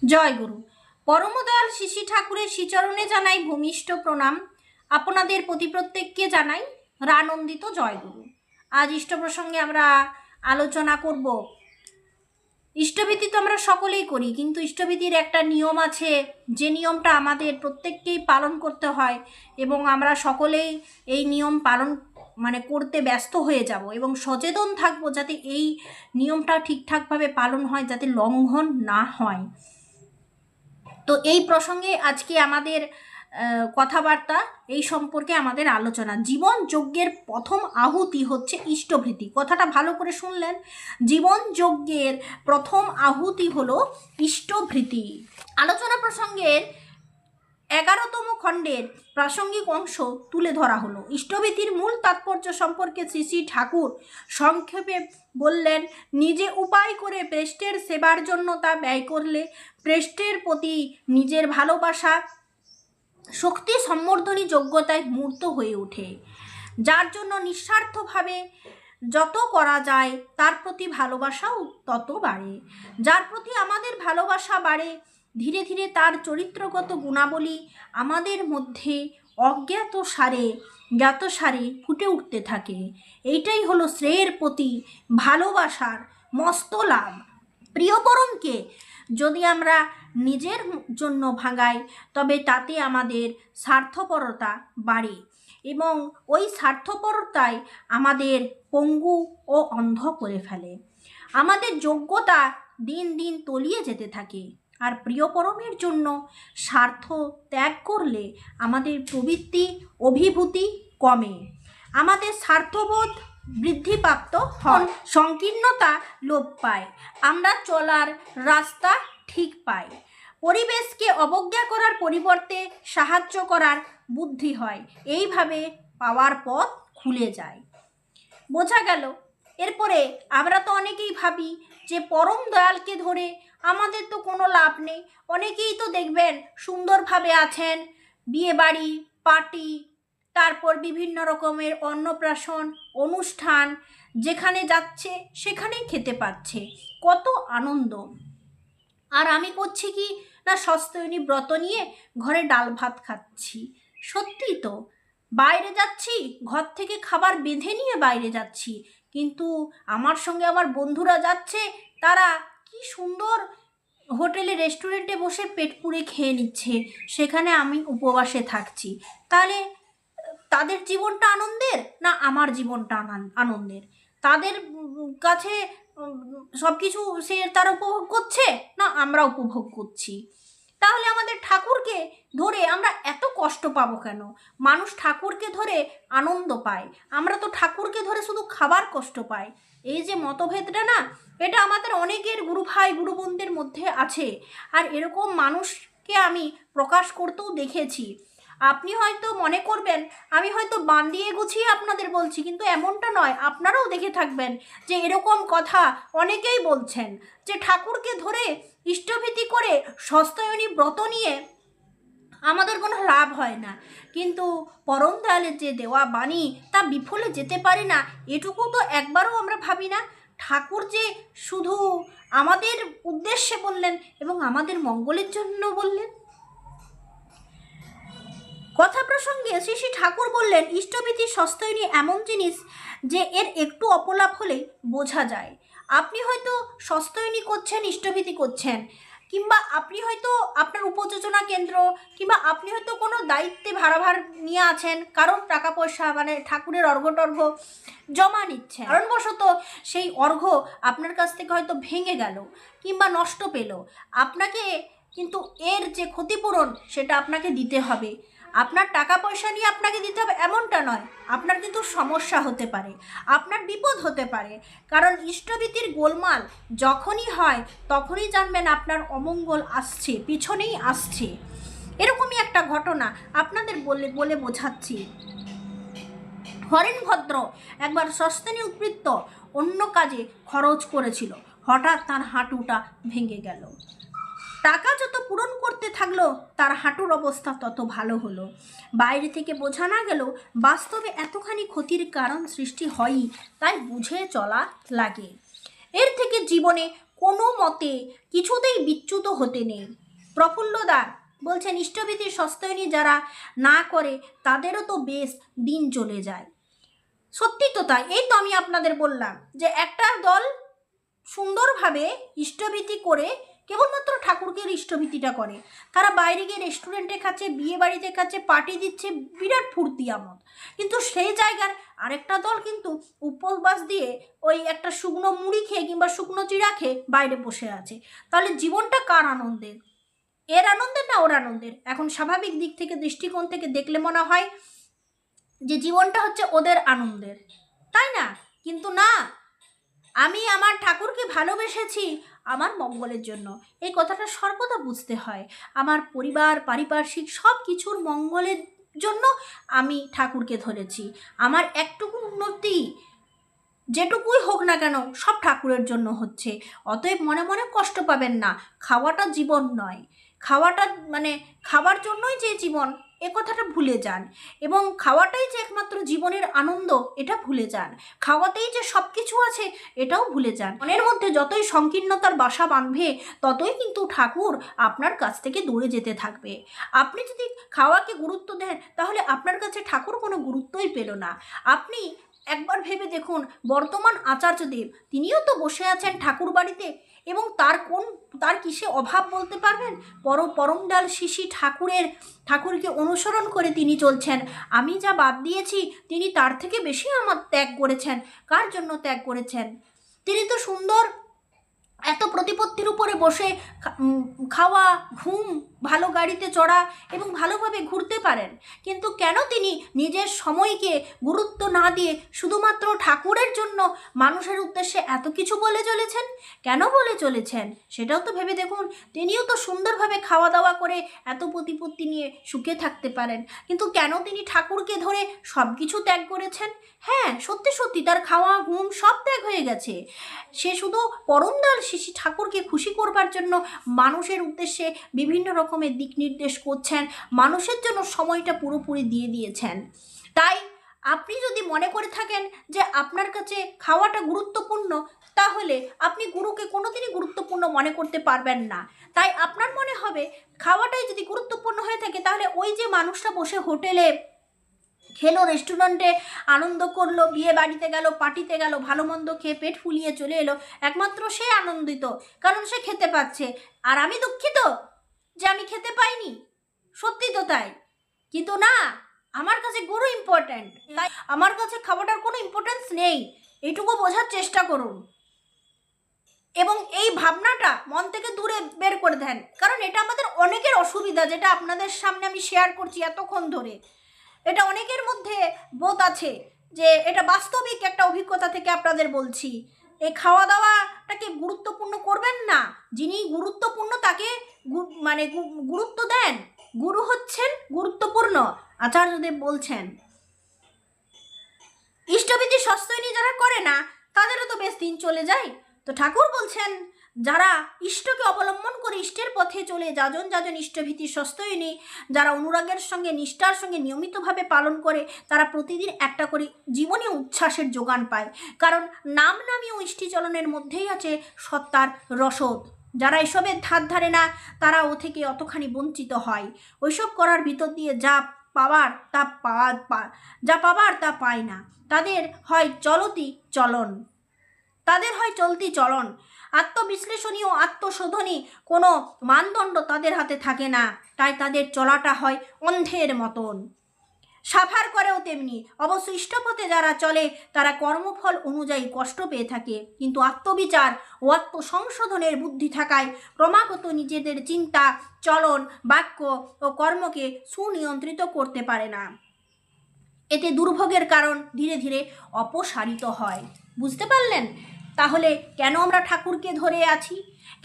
জয় গুরু। পরমদয়াল শিশি ঠাকুরের শ্রীচরণে জানাই ভূমিষ্ঠ প্রণাম। আপনাদের প্রতি প্রত্যেককে জানাই রানন্দিত জয় গুরু। আজ ইষ্ট প্রসঙ্গে আমরা আলোচনা করব। ইষ্টভীতি তো আমরা সকলেই করি, কিন্তু ইষ্টভীতির একটা নিয়ম আছে, যে নিয়মটা আমাদের প্রত্যেককেই পালন করতে হয় এবং আমরা সকলেই এই নিয়ম পালন করতে ব্যস্ত হয়ে যাব এবং সচেতন থাকবো যাতে এই নিয়মটা ঠিকঠাকভাবে পালন হয়, যাতে লঙ্ঘন না হয়। তো এই প্রসঙ্গে আজকে আমাদের কথাবার্তা, এই সম্পর্কে আমাদের আলোচনা। জীবন যজ্ঞের প্রথম আহুতি হচ্ছে ইষ্টভীতি। কথাটা ভালো করে শুনলেন, জীবন যজ্ঞের প্রথম আহুতি হলো ইষ্টভীতি। আলোচনা প্রসঙ্গের 11তম খণ্ডের প্রাসঙ্গিক অংশ তুলে ধরা হলো। ইষ্টভীতির মূল তাৎপর্য সম্পর্কে শ্রী শ্রী ঠাকুর সংক্ষেপে বললেন, নিজে উপায় করে প্রেষ্টের সেবার জন্য তা ব্যয় করলে প্রেষ্টের প্রতি নিজের ভালোবাসা শক্তি সম্বর্ধনী যোগ্যতায় মূর্ত হয়ে ওঠে, যার জন্য নিঃস্বার্থভাবে যত করা যায় তার প্রতি ভালোবাসাও তত বাড়ে। যার প্রতি আমাদের ভালোবাসা বাড়ে, ধীরে ধীরে তার চরিত্রগত গুণাবলী আমাদের মধ্যে অজ্ঞাত সারে জ্ঞাত সারে ফুটে উঠতে থাকে। এইটাই হলো শ্রেয়ের প্রতি ভালোবাসার মস্ত লাভ। প্রিয়পরমকে যদি আমরা নিজের জন্য ভাঙাই, তবে তাতে আমাদের স্বার্থপরতা বাড়ে এবং ওই স্বার্থপরতায় আমাদের পঙ্গু ও অন্ধ করে ফেলে। আমাদের যোগ্যতা দিন দিন তলিয়ে যেতে থাকে। আর প্রিয়পরমের জন্য স্বার্থ ত্যাগ করলে আমাদের প্রবৃত্তি অভিভূতি কমে, আমাদের স্বার্থবোধ বৃদ্ধিপ্রাপ্ত হন, সংকীর্ণতা লোপ পায়, আমরা চলার রাস্তা ঠিক পাই, পরিবেশকে অবজ্ঞা করার পরিবর্তে সাহায্য করার বুদ্ধি হয়। এইভাবে পাওয়ার পথ খুলে যায়। বোঝা গেল। এরপরে আমরা তো অনেকেই ভাবি যে পরম দয়ালকে ধরে আমাদের তো কোনো লাভ নেই। অনেকেই তো দেখবেন সুন্দরভাবে আছেন, বিয়ে বাড়ি পার্টি, তারপর বিভিন্ন রকমের অন্নপ্রাশন অনুষ্ঠান, যেখানে যাচ্ছে সেখানেই খেতে পাচ্ছে, কত আনন্দ। আর আমি করছি কি না, সস্তায়নী ব্রত নিয়ে ঘরে ডাল ভাত খাচ্ছি। সত্যি তো, বাইরে যাচ্ছি, ঘর থেকে খাবার বেঁধে নিয়ে বাইরে যাচ্ছি, কিন্তু আমার সঙ্গে আমার বন্ধুরা যাচ্ছে, তারা কি সুন্দর হোটেলে রেস্টুরেন্টে বসে পেট পুড়ে খেয়ে নিচ্ছে, সেখানে আমি উপবাসে থাকছি। তাহলে তাদের জীবনটা আনন্দের না আমার জীবনটা আনন্দের? তাদের কাছে সব কিছু সে তারা উপভোগ করছে না আমরা উপভোগ করছি? তাহলে আমাদের ঠাকুরকে ধরে আমরা এত কষ্ট পাবো কেন? মানুষ ঠাকুরকে ধরে আনন্দ পায়, আমরা তো ঠাকুরকে ধরে শুধু খাবার কষ্ট পাই। এই যে মতভেদটা না, এটা আমাদের অনেকের গুরু ভাই গুরু বোনদের মধ্যে আছে। আর এরকম মানুষকে আমি প্রকাশ করতেও দেখেছি। আপনি হয়তো মনে করবেন আমি হয়তো বান দিয়ে গুছিয়ে আপনাদের বলছি, কিন্তু এমনটা নয়। আপনারাও দেখে থাকবেন যে এরকম কথা অনেকেই বলছেন, যে ঠাকুরকে ধরে ইষ্টভীতি করে সস্তায়নী ব্রত নিয়ে আমাদের কোনো লাভ হয় না, কিন্তু পরম দয়ালের যে দেওয়া বাণী তা বিফলে যেতে পারে না, এটুকু তো একবারও আমরা ভাবি না। ঠাকুর যে শুধু আমাদের উদ্দেশ্যে বললেন এবং আমাদের মঙ্গলের জন্য বললেন। কথা প্রসঙ্গে শ্রী শ্রী ঠাকুর বললেন, ইষ্টভীতি সস্তায়নী এমন জিনিস যে এর একটু অপলাপ হলেই বোঝা যায়। আপনি হয়তো সস্তায়নী করছেন, ইষ্টভীতি করছেন, কিংবা আপনি হয়তো আপনার উপযোজনা কেন্দ্র, কিংবা আপনি হয়তো কোনো দায়িত্বে ভার নিয়ে আছেন, কারণ টাকা পয়সা ঠাকুরের অর্ঘ্য জমা নিচ্ছেন, কারণবশত সেই অর্ঘ্য আপনার কাছ থেকে হয়তো ভেঙে গেল কিংবা নষ্ট পেল, আপনাকে কিন্তু এর যে ক্ষতিপূরণ সেটা আপনাকে দিতে হবে। আপনার টাকা পয়সা নিয়ে আপনাকে দিতে হবে এমনটা নয়, আপনার কিন্তু সমস্যা হতে পারে, আপনার বিপদ হতে পারে। কারণ ইষ্টভীতির গোলমাল যখনই হয় তখনই জানবেন আপনার অমঙ্গল আসছে, পিছনেই আসছে। এরকমই একটা ঘটনা আপনাদের বলে বোঝাচ্ছি। হরেনভদ্র একবার সস্তানি উদ্বৃত্ত অন্য কাজে খরচ করেছিল, হঠাৎ তার হাঁটুটা ভেঙে গেল। টাকা যত পূরণ করতে থাকলো তার হাঁটুর অবস্থা তত ভালো হলো। বাইরে থেকে বোঝা না গেলেও বাস্তবে এতখানি ক্ষতির কারণ সৃষ্টি হয়ই, তাই বুঝে চলা লাগে। এর থেকে জীবনে কোনো মতে কিছুতেই বিচ্যুত হতে নেই। প্রফুল্লদা বলছেন ইষ্টভীতির সস্তায়নী যারা না করে তাদেরও তো বেশ দিন চলে যায়। সত্যি তো তাই। এই তো আমি আপনাদের বললাম যে একটা দল সুন্দরভাবে ইষ্টভীতি করে কেবলমাত্র ঠাকুরকে ইষ্টভীতিটা করে, তারা বাইরে গিয়ে রেস্টুরেন্টে খাচ্ছে, বিয়ে বাড়িতে খাচ্ছে, পার্টি দিচ্ছে, বিরাট ফুর্তি আমোদ। কিন্তু সেই জায়গার আরেকটা দল কিন্তু উপবাস দিয়ে ওই একটা শুকনো মুড়ি খেয়ে কিংবা শুকনো চিড়া খেয়ে বাইরে বসে আছে। তাহলে জীবনটা কার আনন্দের? এর আনন্দের না ওর আনন্দের? এখন স্বাভাবিক দিক থেকে দৃষ্টিকোণ থেকে দেখলে মনে হয় যে জীবনটা হচ্ছে ওদের আনন্দের, তাই না? কিন্তু না, আমি আমার ঠাকুরকে ভালোবেসেছি আমার মঙ্গলের জন্য, এই কথাটা সর্বদা বুঝতে হয়। আমার পরিবার পারিপার্শ্বিক সব কিছুর মঙ্গলের জন্য আমি ঠাকুরকে ধরেছি। আমার একটুকু উন্নতি যেটুকুই হোক না কেন সব ঠাকুরের জন্য হচ্ছে। অতএব মনে মনে কষ্ট পাবেন না, খাওয়াটা জীবন নয়। খাওয়াটা মানে খাবার জন্যই যে জীবন, এ কথাটা ভুলে যান। এবং খাওয়াটাই যে একমাত্র জীবনের আনন্দ, এটা ভুলে যান। খাওয়াতেই যে সব কিছু আছে, এটাও ভুলে যান। মনের মধ্যে যতই সংকীর্ণতার বাসা বাঁধবে ততই কিন্তু ঠাকুর আপনার কাছ থেকে দূরে যেতে থাকবে। আপনি যদি খাওয়াকে গুরুত্ব দেন তাহলে আপনার কাছে ঠাকুর কোনো গুরুত্বই পেল না। আপনি একবার ভেবে দেখুন, বর্তমান আচার্যদেব তিনিও তো বসে আছেন ঠাকুর বাড়িতে, এবং তার কিসে অভাব বলতে পারবেন? পরমডাল শিশি ঠাকুরকে অনুসরণ করে তিনি চলছেন। আমি যা বাদ দিয়েছি তিনি তার থেকে বেশি আমার ত্যাগ করেছেন। কার জন্য ত্যাগ করেছেন? তিনি তো সুন্দর এত প্রতিপত্তির উপরে বসে খাওয়া, ঘুম, ভালো গাড়িতে চড়া এবং ভালোভাবে ঘুরতে পারেন। কিন্তু কেন তিনি নিজের সময়কে গুরুত্ব না দিয়ে শুধুমাত্র ঠাকুরের জন্য মানুষের উদ্দেশ্যে এত কিছু বলে চলেছেন? কেন বলে চলেছেন সেটাও তো ভেবে দেখুন। তিনিও তো সুন্দরভাবে খাওয়া দাওয়া করে এত প্রতিপত্তি নিয়ে সুখে থাকতে পারেন, কিন্তু কেন তিনি ঠাকুরকে ধরে সব কিছু ত্যাগ করেছেন? হ্যাঁ, সত্যি সত্যি তার খাওয়া ঘুম সব ত্যাগ হয়ে গেছে। সে শুধু পরমদয়াল শিশি ঠাকুরকে খুশি করবার জন্য মানুষের উদ্দেশ্যে বিভিন্ন রকমের দিক নির্দেশ করছেন, মানুষের জন্য সময়টা পুরোপুরি দিয়ে দিয়েছেন। তাই আপনি যদি মনে করে থাকেন যে আপনার কাছে খাওয়াটা গুরুত্বপূর্ণ, তাহলে আপনি গুরুকে কোনোদিনই গুরুত্বপূর্ণ মনে করতে পারবেন না। তাই আপনার মনে হবে খাওয়াটাই যদি গুরুত্বপূর্ণ হয়ে থাকে, তাহলে ওই যে মানুষটা বসে হোটেলে খেলো, রেস্টুরেন্টে আনন্দ করলো, বিয়ে বাড়িতে গেল, পার্টিতে গেল, ভালো মন্দ খেয়ে পেট ফুলিয়ে চলে এলো, একমাত্র সে আনন্দিত কারণ সে খেতে পাচ্ছে। আর আমি দুঃখিত যে আমি খেতে পাইনি। সত্যি তো তাই। কিন্তু না, আমার কাছে গুরু ইম্পর্ট্যান্ট, তাই আমার কাছে খাবারটার কোনো ইম্পর্টেন্স নেই, এইটুকু বোঝার চেষ্টা করুন। এবং এই ভাবনাটা মন থেকে দূরে বের করে দেন, কারণ এটা আমাদের অনেকের অসুবিধা, যেটা আপনাদের সামনে আমি শেয়ার করছি এতক্ষণ ধরে। এটা অনেকের মধ্যে বোধ আছে, যে এটা বাস্তবিক একটা অভিজ্ঞতা থেকে আপনাদের বলছি। এই খাওয়া দাওয়াটাকে গুরুত্বপূর্ণ করবেন না। যিনি গুরুত্বপূর্ণ তাকে গুরুত্ব দেন। গুরু হচ্ছেন গুরুত্বপূর্ণ। আচার্যদেব বলছেন ইষ্টভীতি সস্তায়নী যারা করে না তাদেরও তো বেশ দিন চলে যায়। তো ঠাকুর বলছেন যারা ইষ্টকে অবলম্বন করে ইষ্টের পথে চলে, যাজন যাজন ইষ্টভীতি সস্তায়নী, যারা অনুরাগের সঙ্গে নিষ্ঠার সঙ্গে নিয়মিতভাবে পালন করে, তারা প্রতিদিন একটা করে জীবনে উচ্ছ্বাসের যোগান পায়। কারণ নাম নামীয় ইষ্টিচলনের মধ্যেই আছে সত্তার রসদ। যারা এসবের ধার ধারে না তারা ও থেকে অতখানি বঞ্চিত হয়। ওইসব করার ভিতর দিয়ে যা পাওয়ার তা পায় না। তাদের হয় চলতি চলন। আত্মবিশ্লেষণী ও আত্মশোধনী কোনো মানদণ্ড তাদের হাতে থাকে না। তাই তাদের চলাটা হয় অন্ধের মতন। সাফার করেও তেমনি। অবশ্য ইষ্টপথে যারা চলে তারা কর্মফল অনুযায়ী কষ্ট পেয়ে থাকে, কিন্তু আত্মবিচার ও আত্মসংশোধনের বুদ্ধি থাকায় ক্রমাগত নিজেদের চিন্তা, চলন, বাক্য ও কর্মকে সুনিয়ন্ত্রিত করতে পারে না। এতে দুর্ভোগের কারণ ধীরে ধীরে অপসারিত হয়। বুঝতে পারলেন? তাহলে কেন আমরা ঠাকুরকে ধরে আছি,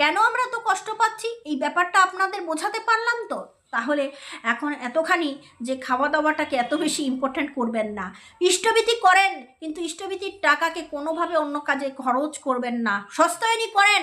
কেন আমরা তো কষ্ট পাচ্ছি, এই ব্যাপারটা আপনাদের বোঝাতে পারলাম তো? তাহলে এখন এতখানি যে খাওয়া দাওয়াটাকে এত বেশি ইম্পর্ট্যান্ট করবেন না। ইষ্টভীতি করেন, কিন্তু ইষ্টভীতির টাকাকে কোনোভাবে অন্য কাজে খরচ করবেন না। সস্তায়নী করেন,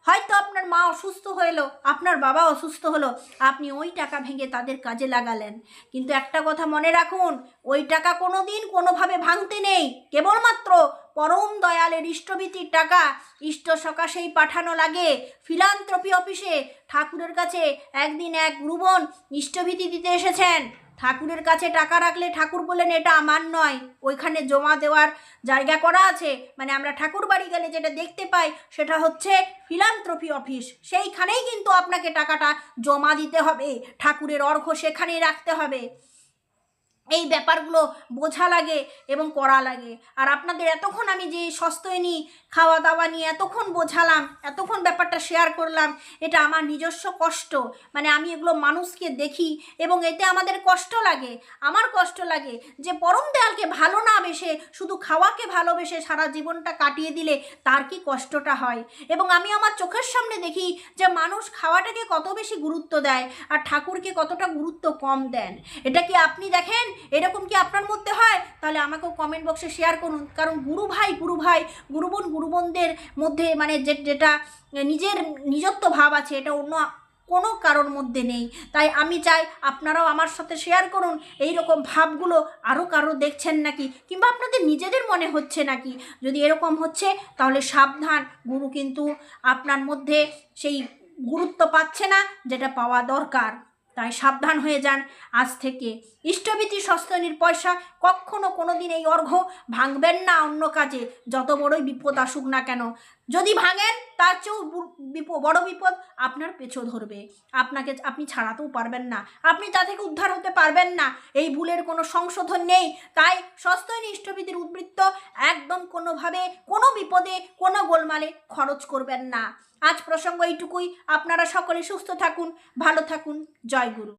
হয়তো আপনার মা অসুস্থ হলো, আপনার বাবা অসুস্থ হলো, আপনি ওই টাকা ভেঙে তাদের কাজে লাগালেন। কিন্তু একটা কথা মনে রাখুন, ওই টাকা কোনো দিন কোনোভাবে ভাঙতে নেই, কেবলমাত্র পরম দয়ালের ইষ্টভীতির টাকা ইষ্ট সকাশেই পাঠানো লাগে। ফিলান্থ্রপি অফিসে ঠাকুরের কাছে একদিন এক গুরুবোন ইষ্টভীতি দিতে এসেছেন। ঠাকুরের কাছে টাকা রাখলে ঠাকুর বললেন এটা আমার নয়, ওইখানে জমা দেওয়ার জায়গা করা আছে। মানে আমরা ঠাকুর বাড়ি গেলে যেটা দেখতে পাই সেটা হচ্ছে ফিলান্থ্রপি অফিস, সেইখানেই কিন্তু আপনাকে টাকাটা জমা দিতে হবে, ঠাকুরের অর্ঘ্য সেখানেই রাখতে হবে। এই ব্যাপারগুলো বোঝা লাগে এবং করা লাগে। আর আপনাদের এতক্ষণ আমি যে সস্তয়নী খাওয়া দাওয়া নিয়ে এতক্ষণ বোঝালাম, এতক্ষণ ব্যাপারটা শেয়ার করলাম, এটা আমার নিজস্ব কষ্ট। মানে আমি এগুলো মানুষকে দেখি এবং এতে আমাদের কষ্ট লাগে। আমার কষ্ট লাগে যে পরম দয়ালকে ভালো না বেসে শুধু খাওয়াকে ভালোবেসে সারা জীবনটা কাটিয়ে দিলে তার কি কষ্টটা হয়। এবং আমি আমার চোখের সামনে দেখি যে মানুষ খাওয়াটাকে কত বেশি গুরুত্ব দেয় আর ঠাকুরকে কতটা গুরুত্ব কম দেন। এটা কি আপনি দেখেন? এরকম কি আপনার মধ্যে হয়? তাহলে আমাকেও কমেন্ট বক্সে শেয়ার করুন। কারণ গুরু ভাই গুরুবোন গুরুবোনদের মধ্যে মানে যেটা নিজত্ব ভাব আছে এটা অন্য কোনো কারোর মধ্যে নেই। তাই আমি চাই আপনারাও আমার সাথে শেয়ার করুন এই রকম ভাবগুলো আরও কারো দেখছেন নাকি, কিংবা আপনাদের নিজেদের মনে হচ্ছে নাকি। যদি এরকম হচ্ছে তাহলে সাবধান, গুরু কিন্তু আপনার মধ্যে সেই গুরুত্ব পাচ্ছে না যেটা পাওয়া দরকার। তাই সাবধান হয়ে যান আজ থেকে। ইষ্টভীতি সস্তয়নীর পয়সা কখনো কোনো দিন এই অর্ঘ্য ভাঙবেন না অন্য কাজে, যত বড়ই বিপদ আসুক না কেন। যদি ভাঙেন তার চেয়েও বড় বিপদ আপনার পেছু ধরবে, আপনি ছাড়াতেও পারবেন না, আপনি তা থেকে উদ্ধার হতে পারবেন না। এই ভুলের কোনো সংশোধন নেই। তাই সস্তয়নী ইষ্টভীতির উদ্বৃত্ত একদম কোনোভাবে কোনো বিপদে কোনো গোলমালে খরচ করবেন না। আজ প্রসঙ্গ এইটুকুই। আপনারা সকলে সুস্থ থাকুন, ভালো থাকুন। জয় গুরু।